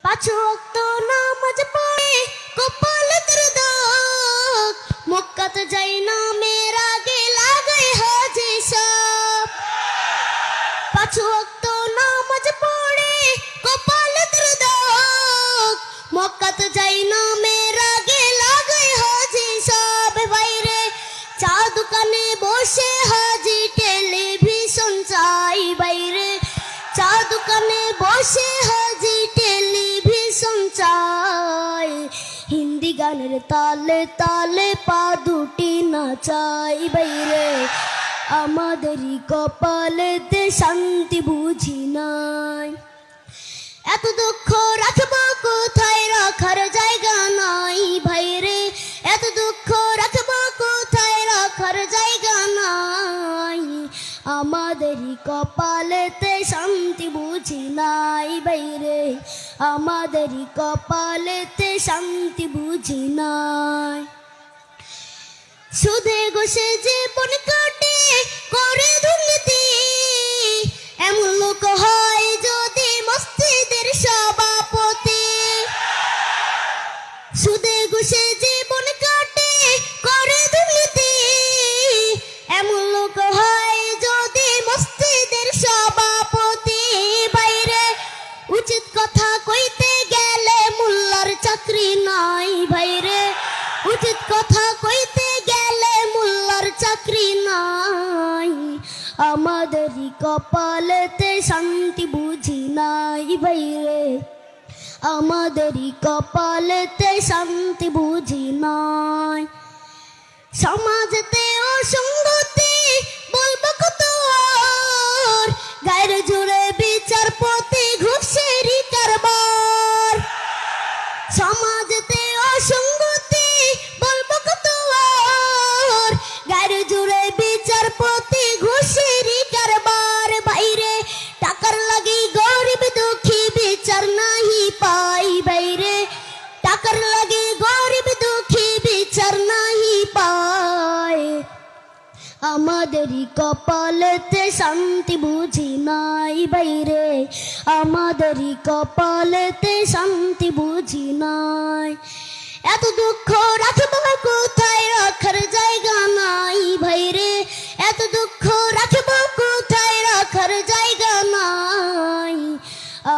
পাঁচ ওয়াক্ত নামাজ পড়ে কপালের দাগ, মক্কাতে যাই না মেয়ের আগে লাগাই হাজি সাব। পাঁচ ওয়াক্ত নামাজ পড়ে কপালের দাগ, মক্কাতে যাই না মেয়ের আগে লাগাই হাজি সাব। বাইরে চা দোকানে বসে হাজি টেলিভিশন চাই, বাইরে চা দোকানে বসে হাজি টেলিভিশন চাই। হিন্দি গানের তালে তালে পা দুটি নাচাই, বাইরে আমাদেরই কপালেতে শান্তি বুঝি নাই। এত দুঃখ রাখবো কোথায়, রাখার জায়গা নাই ভাইরে। এত দুঃখ রাখবো কোথায়, রাখার জায়গা নাই। আমাদেরই কপালেতে শান্তি বুঝি নাই বাইরে, আমাদেরই কপালেতে শান্তি বুঝি নাই। সুদে ঘুষে জীবন কাটে করে দুর্নীতি, এমন লোক হয় যদি মসজিদের সভাপতি। সুদে ঘুষে জীবন কাটে করে দুর্নীতি, এমন লোক হয় যদি মসজিদের সভাপতি। বাইরে উচিত কথা কইতে গেলে মোল্লার চাকরি নাই ভাইরে, উচিত কথা কইতে গেলে মোল্লার চাকরি নাই। আমাদেরই কপালেতে শান্তি বুঝি নাই বাইরে, আমাদেরই কপালেতে শান্তি বুঝি নাই। সমাজেতে অসঙ্গতি বলবো কত আর, গায়ের জোরে বিচারপতি ঘুষেরই কারবার। সমাজেতে অসঙ্গতি বলবো কত আর, গায়ের জোরে বিচারপতি ঘুষেরই কারবার। বাইরে টাকার লাগি গরিব দুঃখী বিচার নাহি পাই, বাইরে টাকার লাগি গরিব দুঃখী বিচার নাহি পায়। আমাদেরই কপালেতে শান্তি বুঝি নাই বাইরে, আমাদেরই কপালেতে শান্তি বুঝি নাই। এত দুঃখ রাখবো কোথায়, রাখার জায়গা নাই ভাইরে। এত দুঃখ রাখবো কোথায়, রাখার জায়গা নাই।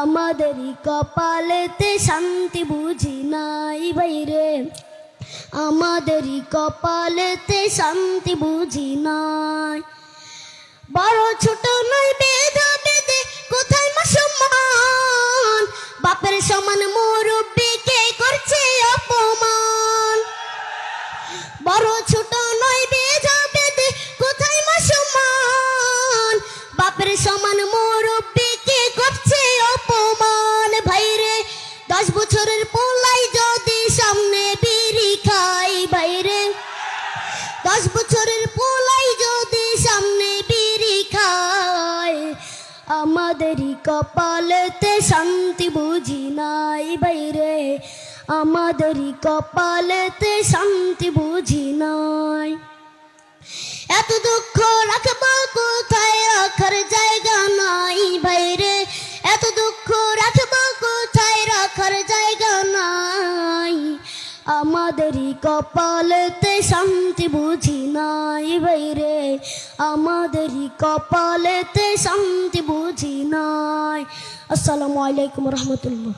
আমাদেরই কপালেতে শান্তি বুঝি নাই বাইরে, আমাদেরই কপালেতে শান্তি বুঝি নাই। বড় ছোট নয় বেধা বেদে কোথায় মুসলমান, বাপের সমান মুরব্বিকে করছে অপমান। বড় ছোট নয় বেধা বেদে কোথায় মুসলমান, বাপের সমান মুরব্বিকে করছে অপমান। ভাইরে 10 বছরের পোলাই যদি সামনে বিড়ি খাই, বাইরে 10 বছরের পোলাই যদি সামনে বিড়ি খায়। আমাদেরই কপালেতে শান্তি বুঝি নাই বাইরে, আমাদেরই কপালেতে শান্তি বুঝি নাই। এত দুঃখ রাখবো কোথায়, রাখার জায়গা নাই বাইরে। এত দুঃখ রাখবো কোথায়, রাখার জায়গা নাই। আমাদেরই কপালেতে শান্তি বুঝি নাই বাইরে, আমাদেরই কপালেতে শান্তি বুঝি নাই। আসসালামু আলাইকুম রহমতুল্লাহ।